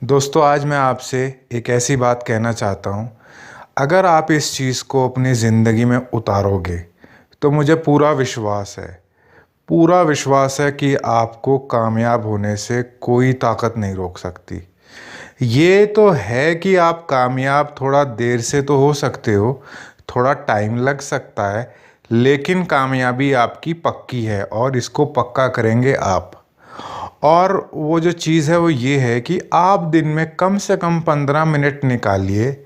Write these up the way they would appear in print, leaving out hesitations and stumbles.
दोस्तों, आज मैं आपसे एक ऐसी बात कहना चाहता हूँ। अगर आप इस चीज़ को अपनी ज़िंदगी में उतारोगे तो मुझे पूरा विश्वास है कि आपको कामयाब होने से कोई ताकत नहीं रोक सकती। ये तो है कि आप कामयाब थोड़ा देर से तो हो सकते हो, थोड़ा टाइम लग सकता है, लेकिन कामयाबी आपकी पक्की है और इसको पक्का करेंगे आप। और वो जो चीज़ है वो ये है कि आप दिन में कम से कम 15 मिनट निकालिए,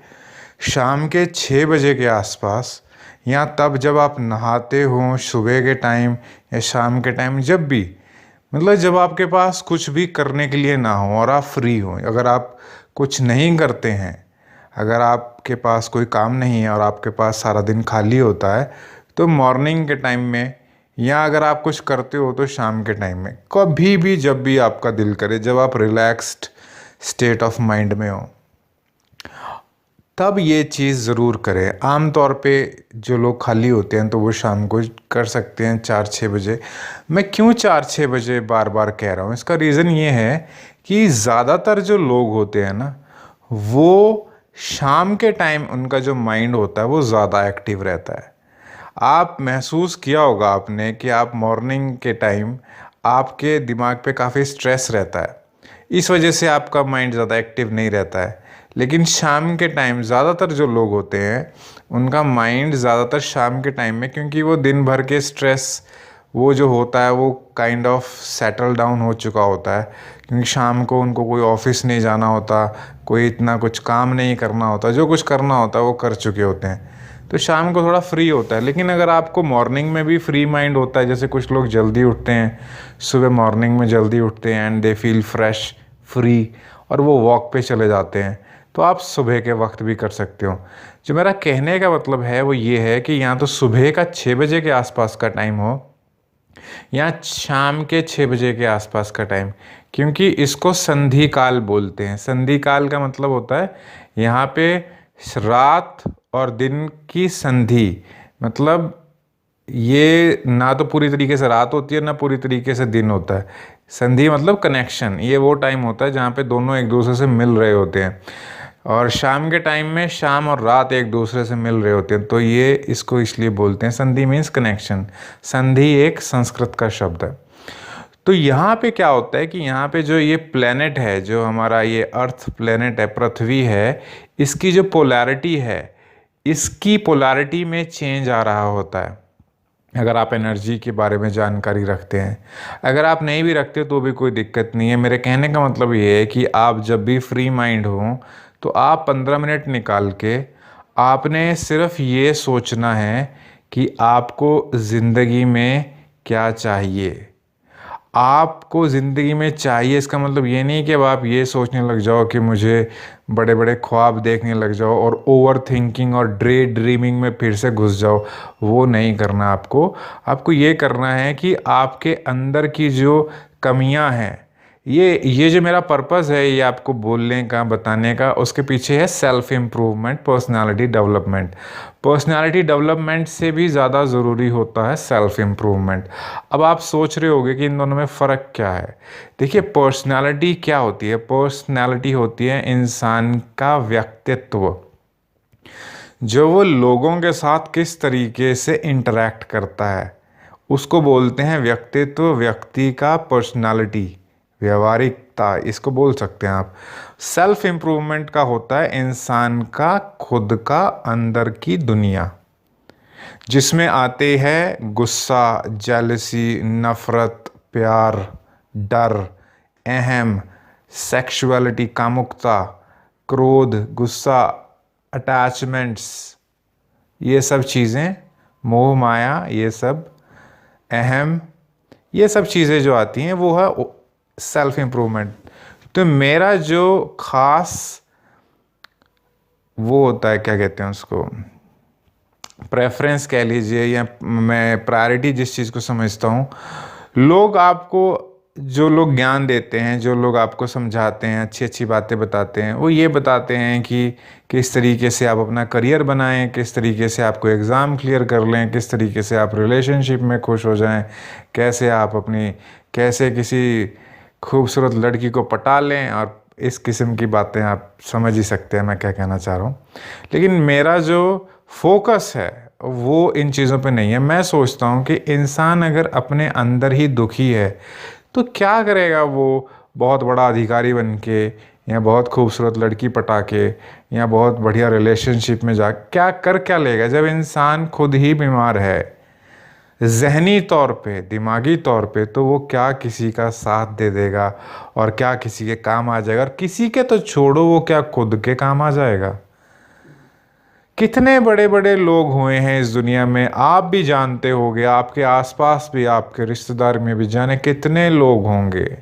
शाम के 6 बजे के आसपास, या तब जब आप नहाते हो, सुबह के टाइम या शाम के टाइम, जब भी, मतलब जब आपके पास कुछ भी करने के लिए ना हो और आप फ्री हो। अगर आप कुछ नहीं करते हैं, अगर आपके पास कोई काम नहीं है और आपके पास सारा दिन खाली होता है, तो मॉर्निंग के टाइम में, या अगर आप कुछ करते हो तो शाम के टाइम में, कभी भी जब भी आपका दिल करे, जब आप रिलैक्स्ड स्टेट ऑफ माइंड में हो, तब ये चीज़ ज़रूर करें। आम तौर पे जो लोग खाली होते हैं तो वो शाम को कर सकते हैं 4-6 बजे। मैं क्यों 4-6 बजे बार बार कह रहा हूँ, इसका रीज़न ये है कि ज़्यादातर जो लोग होते हैं ना, वो शाम के टाइम उनका जो माइंड होता है वो ज़्यादा एक्टिव रहता है। आप महसूस किया होगा आपने कि आप मॉर्निंग के टाइम आपके दिमाग पे काफ़ी स्ट्रेस रहता है, इस वजह से आपका माइंड ज़्यादा एक्टिव नहीं रहता है। लेकिन शाम के टाइम ज़्यादातर जो लोग होते हैं उनका माइंड ज़्यादातर शाम के टाइम में, क्योंकि वो दिन भर के स्ट्रेस वो जो होता है वो काइंड ऑफ सेटल डाउन हो चुका होता है, क्योंकि शाम को उनको कोई ऑफिस नहीं जाना होता, कोई इतना कुछ काम नहीं करना होता, जो कुछ करना होता है वो कर चुके होते हैं, तो शाम को थोड़ा फ्री होता है। लेकिन अगर आपको मॉर्निंग में भी फ्री माइंड होता है, जैसे कुछ लोग जल्दी उठते हैं, सुबह मॉर्निंग में जल्दी उठते हैं and they feel fresh, free, और वो वॉक पे चले जाते हैं, तो आप सुबह के वक्त भी कर सकते हो। जो मेरा कहने का मतलब है वो ये है कि या तो सुबह का 6 बजे के आसपास का टाइम हो या शाम के 6 बजे के आसपास का टाइम, क्योंकि इसको संधि काल बोलते हैं। संधि काल का मतलब होता है यहाँ पे रात और दिन की संधि, मतलब ये ना तो पूरी तरीके से रात होती है ना पूरी तरीके से दिन होता है। संधि मतलब कनेक्शन, ये वो टाइम होता है जहाँ पे दोनों एक दूसरे से मिल रहे होते हैं, और शाम के टाइम में शाम और रात एक दूसरे से मिल रहे होते हैं, तो ये इसको इसलिए बोलते हैं संधि, मीन्स कनेक्शन। संधि एक संस्कृत का शब्द है। तो यहाँ पे क्या होता है कि यहाँ पे जो ये प्लेनेट है, जो हमारा ये अर्थ प्लेनेट है, पृथ्वी है, इसकी जो पोलैरिटी है, इसकी पोलैरिटी में चेंज आ रहा होता है। अगर आप एनर्जी के बारे में जानकारी रखते हैं, अगर आप नहीं भी रखते तो भी कोई दिक्कत नहीं है। मेरे कहने का मतलब ये है कि आप जब भी फ्री माइंड हो तो आप 15 मिनट निकाल के आपने सिर्फ ये सोचना है कि आपको ज़िंदगी में क्या चाहिए। आपको ज़िंदगी में चाहिए, इसका मतलब ये नहीं कि अब आप ये सोचने लग जाओ कि मुझे बड़े बड़े ख्वाब देखने लग जाओ और ओवर थिंकिंग और ड्रीमिंग में फिर से घुस जाओ। वो नहीं करना आपको। आपको ये करना है कि आपके अंदर की जो कमियां हैं, ये जो मेरा पर्पस है ये आपको बोलने का, बताने का, उसके पीछे है self improvement, personality development. Personality development से भी ज़्यादा ज़रूरी होता है सेल्फ इम्प्रूवमेंट। अब आप सोच रहे होंगे कि इन दोनों में फ़र्क क्या है। देखिए, पर्सनालिटी क्या होती है? पर्सनालिटी होती है इंसान का व्यक्तित्व, जो वो लोगों के साथ किस तरीके से इंटरेक्ट करता है, उसको बोलते हैं व्यक्तित्व, व्यक्ति का पर्सनालिटी, व्यवहारिकता, इसको बोल सकते हैं आप। सेल्फ इम्प्रूवमेंट का होता है इंसान का खुद का अंदर की दुनिया, जिसमें आते हैं गुस्सा, जेलसी, नफ़रत, प्यार, डर, अहम, सेक्सुअलिटी, कामुकता, क्रोध, गुस्सा, अटैचमेंट्स, ये सब चीज़ें, मोह माया, ये सब, अहम, ये सब चीज़ें जो आती हैं वो है सेल्फ इम्प्रूवमेंट। तो मेरा जो ख़ास वो होता है, क्या कहते हैं उसको, प्रेफरेंस कह लीजिए, या मैं प्रायोरिटी जिस चीज़ को समझता हूँ, लोग आपको, जो लोग ज्ञान देते हैं, जो लोग आपको समझाते हैं, अच्छी अच्छी बातें बताते हैं, वो ये बताते हैं कि किस तरीके से आप अपना करियर बनाएं, किस तरीके से आपको एग्ज़ाम क्लियर कर लें, किस तरीके से आप रिलेशनशिप में खुश हो जाएं, कैसे आप अपनी, कैसे किसी खूबसूरत लड़की को पटा लें और इस किस्म की बातें आप समझ ही सकते हैं मैं क्या कहना चाह रहा हूँ। लेकिन मेरा जो फोकस है वो इन चीज़ों पे नहीं है। मैं सोचता हूँ कि इंसान अगर अपने अंदर ही दुखी है तो क्या करेगा वो बहुत बड़ा अधिकारी बन के, या बहुत खूबसूरत लड़की पटा के, या बहुत बढ़िया रिलेशनशिप में जा क्या लेगा जब इंसान खुद ही बीमार है ज़हनी तौर पे, दिमागी तौर पे। तो वो क्या किसी का साथ दे देगा और क्या किसी के काम आ जाएगा? और किसी के तो छोड़ो, वो क्या खुद के काम आ जाएगा? कितने बड़े बड़े लोग हुए हैं इस दुनिया में, आप भी जानते होंगे, आपके आसपास भी, आपके रिश्तेदार में भी जाने कितने लोग होंगे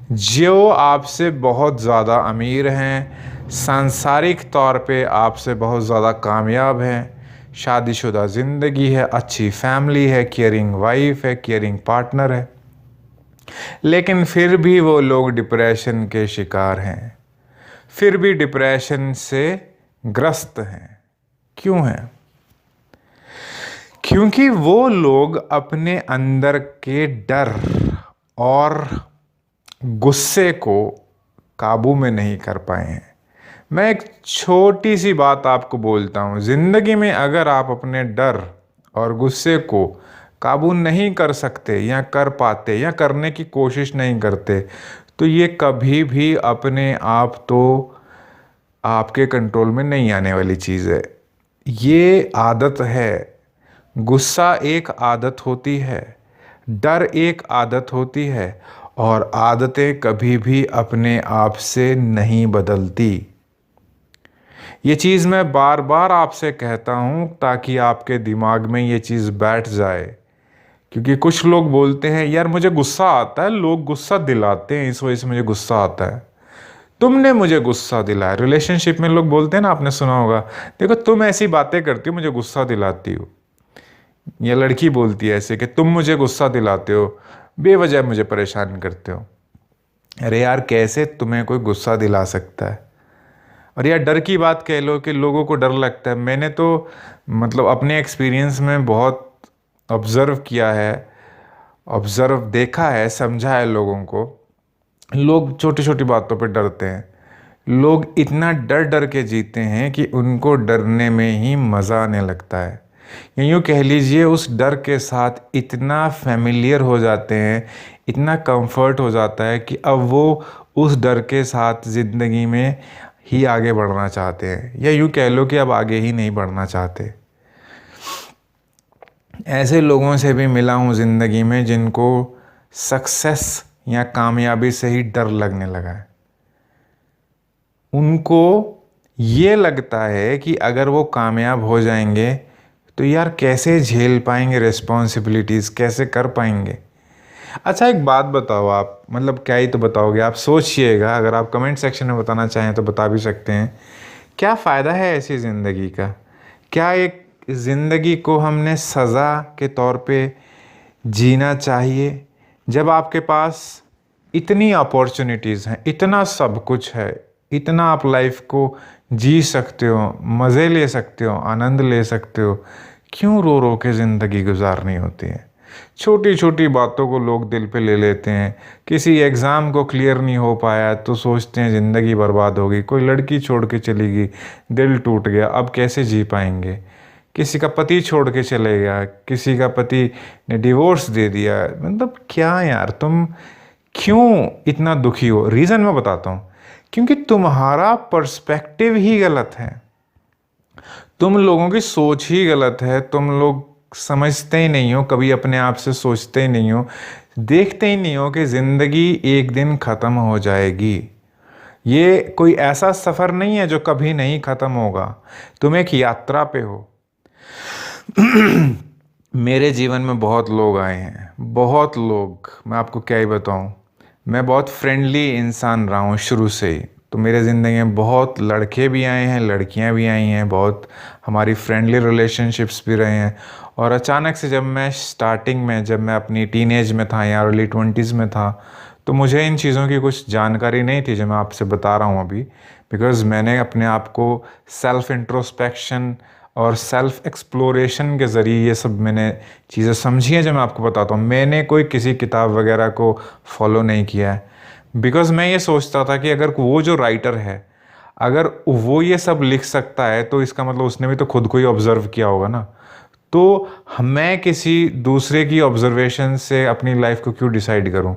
जो आपसे बहुत ज़्यादा अमीर हैं, सांसारिक तौर पे आपसे बहुत ज़्यादा कामयाब हैं, शादीशुदा ज़िंदगी है, अच्छी फैमिली है, केयरिंग वाइफ है, केयरिंग पार्टनर है, लेकिन फिर भी वो लोग डिप्रेशन के शिकार हैं, फिर भी डिप्रेशन से ग्रस्त हैं। क्यों हैं? क्योंकि वो लोग अपने अंदर के डर और गुस्से को काबू में नहीं कर पाए हैं। मैं एक छोटी सी बात आपको बोलता हूँ, ज़िंदगी में अगर आप अपने डर और गुस्से को काबू नहीं कर सकते या कर पाते या करने की कोशिश नहीं करते तो ये कभी भी अपने आप तो आपके कंट्रोल में नहीं आने वाली चीज़ है। ये आदत है। गुस्सा एक आदत होती है, डर एक आदत होती है, और आदतें कभी भी अपने आप से नहीं बदलती। ये चीज़ मैं बार बार आपसे कहता हूँ ताकि आपके दिमाग में ये चीज़ बैठ जाए। क्योंकि कुछ लोग बोलते हैं यार मुझे गुस्सा आता है, लोग गुस्सा दिलाते हैं, इस वजह से मुझे गुस्सा आता है, तुमने मुझे गुस्सा दिलाया। रिलेशनशिप में लोग बोलते हैं ना, आपने सुना होगा, देखो तुम ऐसी बातें करती हो मुझे गुस्सा दिलाती हो। या लड़की बोलती है ऐसे कि तुम मुझे गुस्सा दिलाते हो, बेवजह मुझे परेशान करते हो। अरे यार कैसे तुम्हें कोई गुस्सा दिला सकता है? और यार डर की बात कह लो कि लोगों को डर लगता है। मैंने तो मतलब अपने एक्सपीरियंस में बहुत ऑब्ज़र्व किया है, ऑब्ज़र्व देखा है, समझा है लोगों को। लोग छोटी छोटी बातों पे डरते हैं। लोग इतना डर डर के जीते हैं कि उनको डरने में ही मज़ा आने लगता है। या यूँ कह लीजिए उस डर के साथ इतना फेमिलियर हो जाते हैं, इतना कंफर्ट हो जाता है कि अब वो उस डर के साथ ज़िंदगी में ही आगे बढ़ना चाहते हैं, या यूँ कह लो कि अब आगे ही नहीं बढ़ना चाहते। ऐसे लोगों से भी मिला हूँ ज़िंदगी में जिनको सक्सेस या कामयाबी से ही डर लगने लगा है। उनको ये लगता है कि अगर वो कामयाब हो जाएंगे तो यार कैसे झेल पाएंगे रिस्पॉन्सिबिलिटीज़, कैसे कर पाएंगे। अच्छा एक बात बताओ आप, मतलब क्या ही तो बताओगे, आप सोचिएगा, अगर आप कमेंट सेक्शन में बताना चाहें तो बता भी सकते हैं। क्या फ़ायदा है ऐसी ज़िंदगी का? क्या एक ज़िंदगी को हमने सज़ा के तौर पे जीना चाहिए जब आपके पास इतनी अपॉर्चुनिटीज़ हैं, इतना सब कुछ है, इतना आप लाइफ को जी सकते हो, मज़े ले सकते हो, आनंद ले सकते हो, क्यों रो रो के ज़िंदगी गुजारनी होती है? छोटी छोटी बातों को लोग दिल पे ले लेते हैं। किसी एग्ज़ाम को क्लियर नहीं हो पाया तो सोचते हैं ज़िंदगी बर्बाद होगी। कोई लड़की छोड़ के चली गई, दिल टूट गया, अब कैसे जी पाएंगे। किसी का पति छोड़ के चले गया, किसी का पति ने डिवोर्स दे दिया। मतलब क्या यार, तुम क्यों इतना दुखी हो? रीज़न मैं बताता हूँ, क्योंकि तुम्हारा पर्सपेक्टिव ही गलत है, तुम लोगों की सोच ही गलत है। तुम लोग समझते ही नहीं हो, कभी अपने आप से सोचते ही नहीं हो, देखते ही नहीं हो कि ज़िंदगी एक दिन ख़त्म हो जाएगी। ये कोई ऐसा सफ़र नहीं है जो कभी नहीं ख़त्म होगा। तुम एक यात्रा पे हो। मेरे जीवन में बहुत लोग आए हैं, बहुत लोग, मैं आपको क्या ही बताऊं। मैं बहुत फ्रेंडली इंसान रहा हूँ शुरू से ही, तो मेरे ज़िंदगी में बहुत लड़के भी आए हैं, लड़कियाँ भी आई हैं, बहुत हमारी फ्रेंडली रिलेशनशिप्स भी रहे हैं। और अचानक से जब मैं स्टार्टिंग में, जब मैं अपनी टीनेज में था या अर्ली 20s में था, तो मुझे इन चीज़ों की कुछ जानकारी नहीं थी जो मैं आपसे बता रहा हूँ अभी। बिकॉज़ मैंने अपने आप को सेल्फ़ इंट्रोस्पेक्शन और सेल्फ़ एक्सप्लोरेशन के ज़रिए ये सब मैंने चीज़ें समझी हैं जो मैं आपको बताता हूँ। मैंने कोई किसी किताब वगैरह को फॉलो नहीं किया है। बिकॉज़ मैं ये सोचता था कि अगर वो जो राइटर है, अगर वो ये सब लिख सकता है तो इसका मतलब उसने भी तो खुद को ही ऑब्ज़र्व किया होगा ना। तो मैं किसी दूसरे की ऑब्ज़र्वेशन से अपनी लाइफ को क्यों डिसाइड करूं?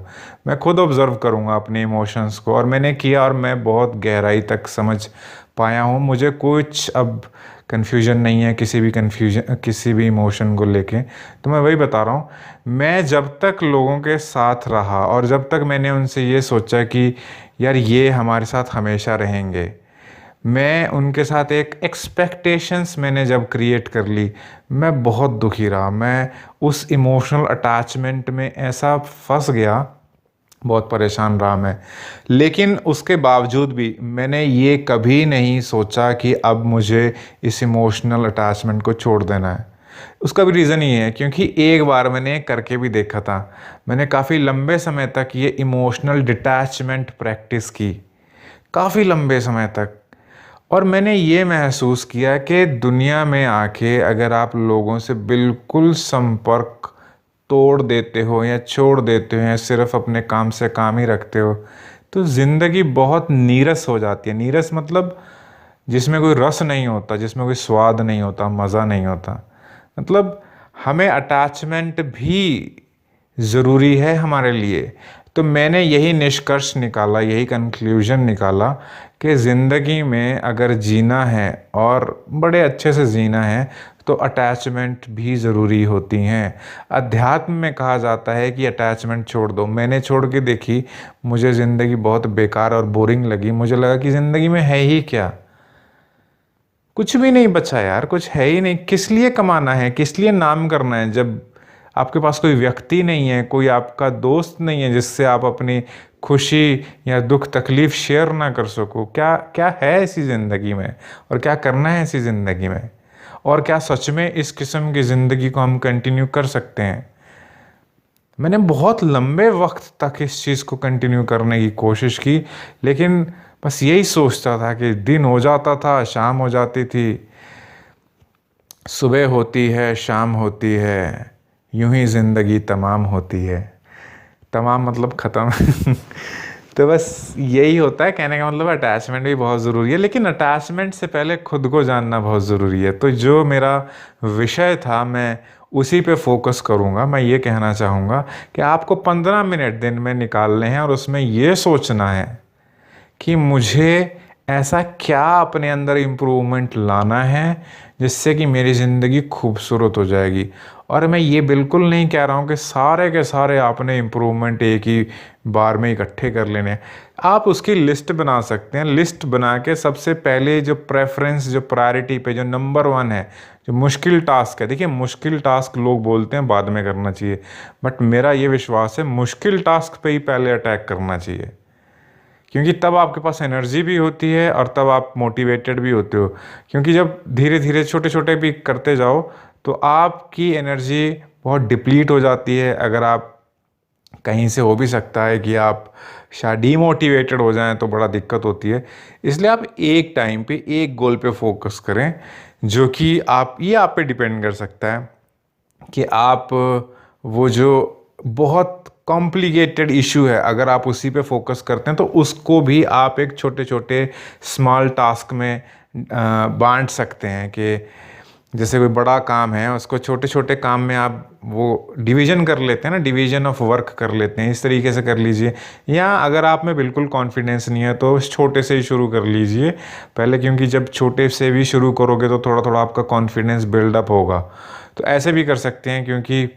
मैं खुद ऑब्ज़र्व करूंगा अपने इमोशंस को, और मैंने किया और मैं बहुत गहराई तक समझ पाया हूं। मुझे कुछ अब कन्फ्यूजन नहीं है किसी भी इमोशन को लेके। तो मैं वही बता रहा हूं, मैं जब तक लोगों के साथ रहा और जब तक मैंने उनसे ये सोचा कि यार ये हमारे साथ हमेशा रहेंगे, मैं उनके साथ एक एक्सपेक्टेशंस मैंने जब क्रिएट कर ली, मैं बहुत दुखी रहा। मैं उस इमोशनल अटैचमेंट में ऐसा फंस गया, बहुत परेशान रहा मैं। लेकिन उसके बावजूद भी मैंने ये कभी नहीं सोचा कि अब मुझे इस इमोशनल अटैचमेंट को छोड़ देना है। उसका भी रीज़न ये है क्योंकि एक बार मैंने करके भी देखा था। मैंने काफ़ी लंबे समय तक ये इमोशनल डिटैचमेंट प्रैक्टिस की, काफ़ी लंबे समय तक। और मैंने ये महसूस किया कि दुनिया में आके अगर आप लोगों से बिल्कुल संपर्क तोड़ देते हो या छोड़ देते हो या सिर्फ अपने काम से काम ही रखते हो, तो ज़िंदगी बहुत नीरस हो जाती है। नीरस मतलब जिसमें कोई रस नहीं होता, जिसमें कोई स्वाद नहीं होता, मज़ा नहीं होता। मतलब हमें अटैचमेंट भी ज़रूरी है हमारे लिए। तो मैंने यही निष्कर्ष निकाला, यही कंक्लूजन निकाला कि ज़िंदगी में अगर जीना है और बड़े अच्छे से जीना है तो अटैचमेंट भी ज़रूरी होती हैं। अध्यात्म में कहा जाता है कि अटैचमेंट छोड़ दो। मैंने छोड़ के देखी, मुझे ज़िंदगी बहुत बेकार और बोरिंग लगी। मुझे लगा कि ज़िंदगी में है ही क्या, कुछ भी नहीं बचा यार, कुछ है ही नहीं। किस लिए कमाना है, किस लिए नाम करना है, जब आपके पास कोई व्यक्ति नहीं है, कोई आपका दोस्त नहीं है जिससे आप अपनी खुशी या दुख तकलीफ शेयर ना कर सको। क्या क्या है ऐसी ज़िंदगी में, और क्या करना है ऐसी ज़िंदगी में, और क्या सच में इस किस्म की ज़िंदगी को हम कंटिन्यू कर सकते हैं? मैंने बहुत लंबे वक्त तक इस चीज़ को कंटिन्यू करने की कोशिश की, लेकिन बस यही सोचता था कि दिन हो जाता था, शाम हो जाती थी, सुबह होती है, शाम होती है, यूं ही ज़िंदगी तमाम होती है। तमाम मतलब ख़त्म। तो बस यही होता है, कहने का मतलब अटैचमेंट भी बहुत ज़रूरी है, लेकिन अटैचमेंट से पहले खुद को जानना बहुत ज़रूरी है। तो जो मेरा विषय था मैं उसी पे फोकस करूँगा। मैं ये कहना चाहूँगा कि आपको 15 मिनट दिन में निकालने हैं और उसमें ये सोचना है कि मुझे ऐसा क्या अपने अंदर इम्प्रूवमेंट लाना है जिससे कि मेरी ज़िंदगी खूबसूरत हो जाएगी। और मैं ये बिल्कुल नहीं कह रहा हूँ कि सारे के सारे आपने इम्प्रूवमेंट एक ही बार में इकट्ठे कर लेने हैं। आप उसकी लिस्ट बना सकते हैं। लिस्ट बना के सबसे पहले जो प्रेफरेंस, जो प्रायोरिटी पे जो नंबर 1 है, जो मुश्किल टास्क है, देखिए मुश्किल टास्क लोग बोलते हैं बाद में करना चाहिए, बट मेरा ये विश्वास है मुश्किल टास्क पे ही पहले अटैक करना चाहिए, क्योंकि तब आपके पास एनर्जी भी होती है और तब आप मोटिवेटेड भी होते हो। क्योंकि जब धीरे धीरे छोटे छोटे भी करते जाओ तो आपकी एनर्जी बहुत डिप्लीट हो जाती है। अगर आप कहीं से हो भी सकता है कि आप शायद डीमोटिवेटेड हो जाएं तो बड़ा दिक्कत होती है। इसलिए आप एक टाइम पे एक गोल पे फोकस करें, जो कि आप पे डिपेंड कर सकता है कि आप वो जो बहुत कॉम्प्लिकेटेड इशू है, अगर आप उसी पे फोकस करते हैं तो उसको भी आप एक छोटे छोटे स्मॉल टास्क में बांट सकते हैं। कि जैसे कोई बड़ा काम है उसको छोटे छोटे काम में आप वो डिवीज़न कर लेते हैं ना, डिवीज़न ऑफ वर्क कर लेते हैं, इस तरीके से कर लीजिए। या अगर आप में बिल्कुल कॉन्फिडेंस नहीं है तो छोटे से ही शुरू कर लीजिए पहले, क्योंकि जब छोटे से भी शुरू करोगे तो थोड़ा थोड़ा आपका कॉन्फिडेंस बिल्डअप होगा। तो ऐसे भी कर सकते हैं, क्योंकि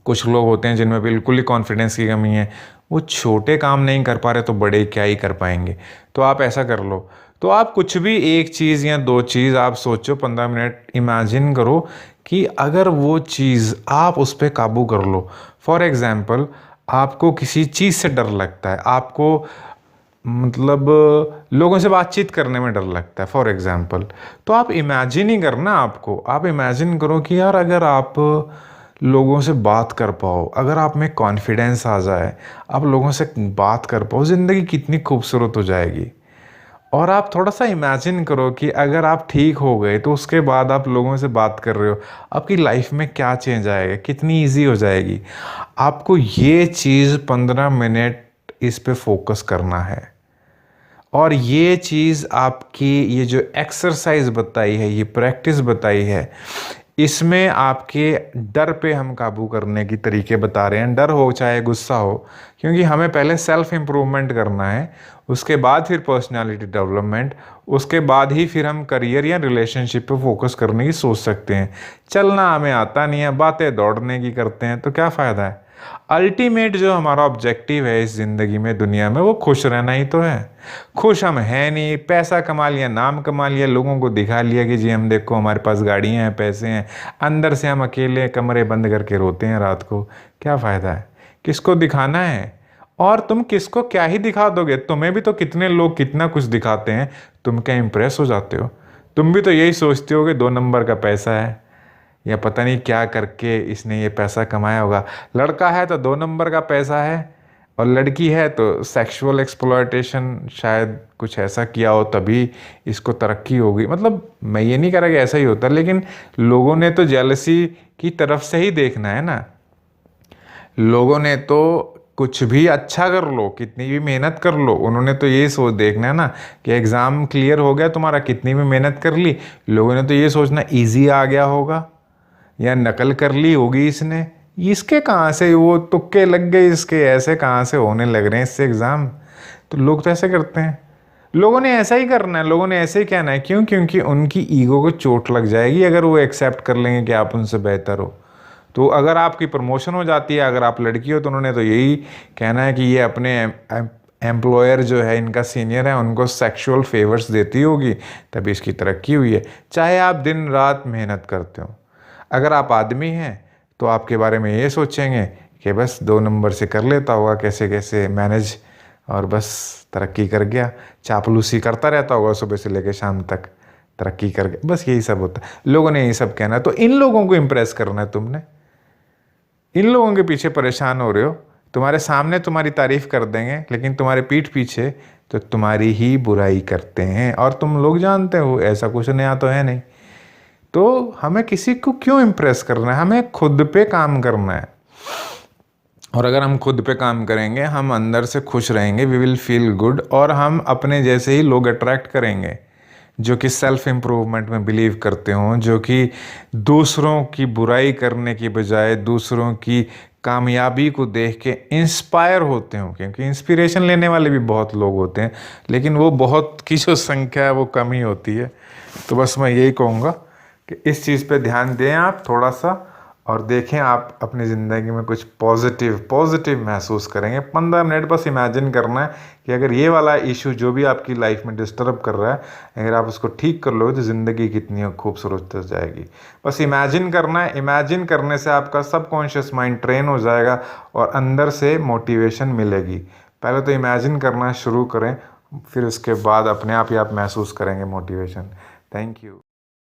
कुछ लोग होते हैं जिनमें बिल्कुल ही कॉन्फिडेंस की कमी है, वो छोटे काम नहीं कर पा रहे तो बड़े क्या ही कर पाएंगे। तो आप ऐसा कर लो। तो आप कुछ भी एक चीज़ या दो चीज़ आप सोचो, 15 मिनट इमेजिन करो कि अगर वो चीज़ आप उस पर काबू कर लो। फॉर एग्ज़ाम्पल, आपको किसी चीज़ से डर लगता है, आपको मतलब लोगों से बातचीत करने में डर लगता है फॉर एग्ज़ाम्पल, तो आप इमेजिन ही करना, आप इमेजिन करो कि यार अगर आप लोगों से बात कर पाओ, अगर आप में कॉन्फिडेंस आ जाए, आप लोगों से बात कर पाओ, ज़िंदगी कितनी खूबसूरत हो जाएगी। और आप थोड़ा सा इमेजिन करो कि अगर आप ठीक हो गए तो उसके बाद आप लोगों से बात कर रहे हो, आपकी लाइफ में क्या चेंज आएगा, कितनी इजी हो जाएगी। आपको ये चीज़ 15 मिनट इस पे फोकस करना है। और ये चीज़ आपकी ये जो एक्सरसाइज बताई है, ये प्रैक्टिस बताई है, इसमें आपके डर पे हम काबू करने की तरीके बता रहे हैं। डर हो चाहे गुस्सा हो, क्योंकि हमें पहले सेल्फ इम्प्रूवमेंट करना है, उसके बाद फिर पर्सनालिटी डेवलपमेंट, उसके बाद ही फिर हम करियर या रिलेशनशिप पे फोकस करने की सोच सकते हैं। चलना हमें आता नहीं है, बातें दौड़ने की करते हैं, तो क्या फ़ायदा है। अल्टीमेट जो हमारा ऑब्जेक्टिव है इस ज़िंदगी में, दुनिया में, वो खुश रहना ही तो है। खुश हम हैं नहीं, पैसा कमा लिया, नाम कमा लिया, लोगों को दिखा लिया कि जी हम देखो हमारे पास गाड़ियाँ हैं, पैसे हैं, अंदर से हम अकेले कमरे बंद करके रोते हैं रात को। क्या फ़ायदा है, किसको दिखाना है। और तुम किसको क्या ही दिखा दोगे, तुम्हें भी तो कितने लोग कितना कुछ दिखाते हैं, तुम क्या इम्प्रेस हो जाते हो। तुम भी तो यही सोचते हो कि 2 नंबर का पैसा है, या पता नहीं क्या करके इसने ये पैसा कमाया होगा। लड़का है तो 2 नंबर का पैसा है, और लड़की है तो सेक्सुअल एक्सप्लॉयटेशन शायद कुछ ऐसा किया हो तभी इसको तरक्की होगी। मतलब मैं ये नहीं कह रहा कि ऐसा ही होता, लेकिन लोगों ने तो जेलसी की तरफ से ही देखना है ना। लोगों ने तो कुछ भी अच्छा कर लो, कितनी भी मेहनत कर लो, उन्होंने तो ये सोच देखना है ना कि एग्ज़ाम क्लियर हो गया तुम्हारा, कितनी भी मेहनत कर ली, लोगों ने तो ये सोचना ईजी आ गया होगा या नकल कर ली होगी इसने। इसके कहाँ से वो तुक्के लग गए, इसके ऐसे कहाँ से होने लग रहे हैं इससे एग्ज़ाम। तो लोग तो ऐसे करते हैं, लोगों ने ऐसा ही करना है, लोगों ने ऐसे ही कहना है। क्यों? क्योंकि उनकी ईगो को चोट लग जाएगी अगर वो एक्सेप्ट कर लेंगे कि आप उनसे बेहतर हो। तो अगर आपकी प्रमोशन हो जाती है, अगर आप लड़की हो, तो उन्होंने तो यही कहना है कि ये अपने एम्प्लॉयर जो है, इनका सीनियर है, उनको सेक्सुअल फेवर्स देती होगी तभी इसकी तरक्की हुई है। चाहे आप दिन रात मेहनत करते हो, अगर आप आदमी हैं तो आपके बारे में ये सोचेंगे कि बस 2 नंबर से कर लेता होगा कैसे कैसे मैनेज, और बस तरक्की कर गया। चापलूसी करता रहता होगा सुबह से लेकर शाम तक, तरक्की कर गया, बस यही सब होता है। लोगों ने यही सब कहना है, तो इन लोगों को इम्प्रेस करना है तुमने। इन लोगों के पीछे परेशान हो रहे हो। तुम्हारे सामने तुम्हारी तारीफ कर देंगे, लेकिन तुम्हारे पीठ पीछे तो तुम्हारी ही बुराई करते हैं, और तुम लोग जानते हो ऐसा कुछ नया तो है नहीं। तो हमें किसी को क्यों इम्प्रेस करना है, हमें खुद पे काम करना है। और अगर हम खुद पे काम करेंगे, हम अंदर से खुश रहेंगे, वी विल फील गुड, और हम अपने जैसे ही लोग अट्रैक्ट करेंगे जो कि सेल्फ इम्प्रूवमेंट में बिलीव करते हों, जो कि दूसरों की बुराई करने की बजाय दूसरों की कामयाबी को देख के इंस्पायर होते हों। क्योंकि इंस्पिरेशन लेने वाले भी बहुत लोग होते हैं, लेकिन वो बहुत की जो संख्या है वो कम ही होती है। तो बस मैं यही कहूँगा कि इस चीज़ पे ध्यान दें आप थोड़ा सा, और देखें आप अपनी ज़िंदगी में कुछ पॉजिटिव महसूस करेंगे। 15 मिनट बस इमेजिन करना है कि अगर ये वाला इशू जो भी आपकी लाइफ में डिस्टर्ब कर रहा है, अगर आप उसको ठीक कर लोगे तो ज़िंदगी कितनी खूबसूरत हो जाएगी। बस इमेजिन करना है, इमेजिन करने से आपका सबकॉन्शियस माइंड ट्रेन हो जाएगा और अंदर से मोटिवेशन मिलेगी। पहले तो इमेजिन करना शुरू करें, फिर उसके बाद अपने आप ही आप महसूस करेंगे मोटिवेशन। Thank you.